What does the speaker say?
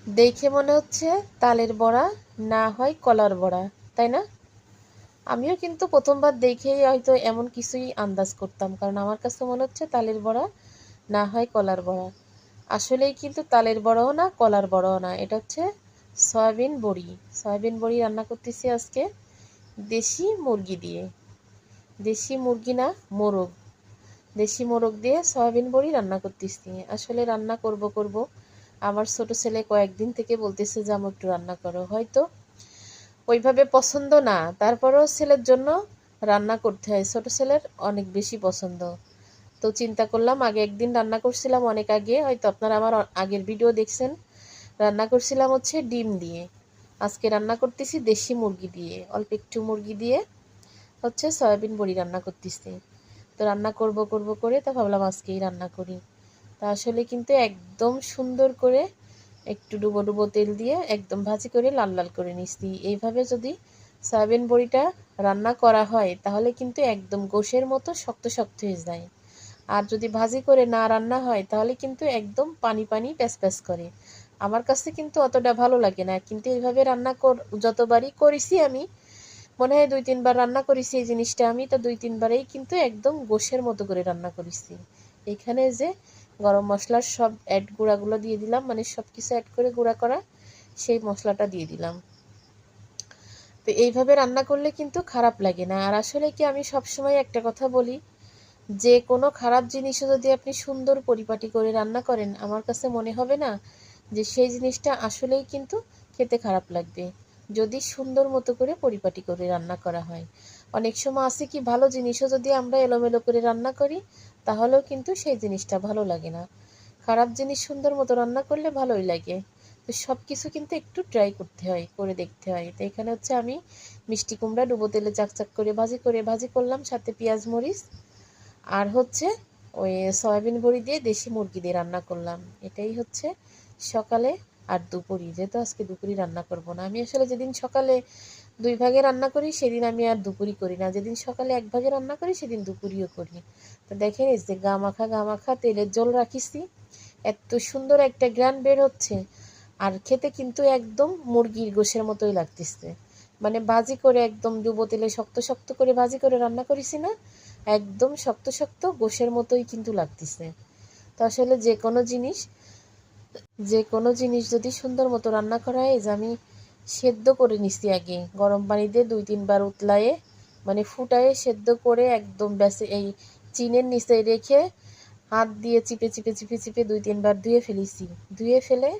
দেখে মনে হচ্ছে তালের বড়া, না হয় কলার বড়া, তাই না? আমিও কিন্তু প্রথমবার দেখেই হয়তো এমন কিছুই আন্দাজ করতাম, কারণ আমার কাছে মনে হচ্ছে তালের বড়া, না হয় কলার বড়া। আসলেই কিন্তু তালের বড়াও না, কলার বড়াও না, এটা হচ্ছে সয়াবিন বড়ি। সয়াবিন বড়ি রান্না করতেছি আজকে দেশি মুরগি দিয়ে। দেশি মুরগি না, মোরগ। দেশি মোরগ দিয়ে সয়াবিন বড়ি রান্না করতেছি। আসলে রান্না করব করব, আমার ছোট ছেলে কয়েকদিন থেকে বলতেছে যে আমি একটু রান্না করো। হয়তো ওইভাবে পছন্দ না, তারপরেও ছেলের জন্য রান্না করতে হয়, ছোট ছেলের অনেক বেশি পছন্দ। তো চিন্তা করলাম, আগে একদিন রান্না করছিলাম অনেক আগে, হয়তো আপনারা আমার আগের ভিডিও দেখছেন। রান্না করছিলাম হচ্ছে ডিম দিয়ে। আজকে রান্না করতেছি দেশি মুরগি দিয়ে, অল্প একটু মুরগি দিয়ে হচ্ছে সয়াবিন বড়ি রান্না করতেছি। তো রান্না করব করব করে তা ভাবলাম আজকেই রান্না করি। তা আসলে কিন্তু একদম সুন্দর করে একটু ডুবো ডুবো তেল দিয়ে একদম ভাজি করে লাল লাল করে নিচ্ছি। এইভাবে যদি সয়াবিন বড়িটা রান্না করা হয় তাহলে কিন্তু একদম গোশের মতো শক্ত শক্ত হয়ে যায়। আর যদি ভাজি করে না রান্না হয় তাহলে কিন্তু একদম পানি পানি প্যাচ প্যাচ করে। আমার কাছে কিন্তু অতটা ভালো লাগে না, কিন্তু এইভাবে রান্না যতবারই করেছি আমি, মনে হয় 2-3 বার রান্না করেছি এই জিনিসটা আমি, তো 2-3 বারেই কিন্তু একদম গোশের মতো করে রান্না করেছি। এখানে যে গরম মশলার সব গুঁড়াগুলো দিয়ে দিলাম, মানে সব কিছু অ্যাড করে গুঁড়া করা সেই মশলাটা দিয়ে দিলাম। তো এইভাবে রান্না করলে কিন্তু খারাপ লাগে না। আর আসলে কি, আমি সবসময় একটা কথা বলি, যে কোনো খারাপ জিনিসও যদি আপনি সুন্দর পরিপাটি করে রান্না করেন, আমার কাছে মনে হবে না যে সেই জিনিসটা আসলেই কিন্তু খেতে খারাপ লাগবে, যদি সুন্দর মতো করে পরিপাটি করে রান্না করা হয়। অনেক সময় আছে কি, ভালো জিনিসও যদি আমরা এলোমেলো করে রান্না করি তাহলেও কিন্তু সেই জিনিসটা ভালো লাগে না। খারাপ জিনিস সুন্দর মতো রান্না করলে ভালোই লাগে। তো সব কিছু কিন্তু একটু ট্রাই করতে হয়, করে দেখতে হয়। তো এখানে হচ্ছে আমি মিষ্টি কুমড়া ডুবো তেলে চাকচাক করে ভাজি করলাম, সাথে পেঁয়াজ মরিচ আর হচ্ছে ওই সয়াবিন বড়ি দিয়ে দেশি মুরগি দিয়ে রান্না করলাম। এটাই হচ্ছে সকালে আর দুপুরি, যেহেতু আজকে দুপুরি রান্না করব না। আমি আসলে যেদিন সকালে 2 ভাগে রান্না করি সেদিন আমি আর দুপুরি করি না, যেদিন সকালে 1 ভাগে রান্না করি সেদিন দুপুরিও করি। তো দেখেন, এই যে গা মাখা তেলের জল রাখিছি, এত সুন্দর একটা গ্রান বের হচ্ছে। আর খেতে কিন্তু একদম মুরগির গোশের মতোই লাগতেছে। মানে ভাজি করে একদম ডুবো তেলে শক্ত শক্ত করে ভাজি করে রান্না করেছি না, একদম শক্ত শক্ত গোশের মতোই কিন্তু লাগতেছে। তো আসলে যে কোনো জিনিস যদি সুন্দর মতো রান্না করা হয়, যে আমি সেদ্ধ করে নিচ্ছি আগে গরম পানি দিয়ে 2-3 বার উতলায়ে, মানে ফুটায়ে সেদ্ধ করে একদম ব্যাসে এই চিনের নিচে রেখে হাত দিয়ে চিপে চিপে চিপে চিপে 2-3 বার ধুয়ে ফেলেছি। ধুয়ে ফেলে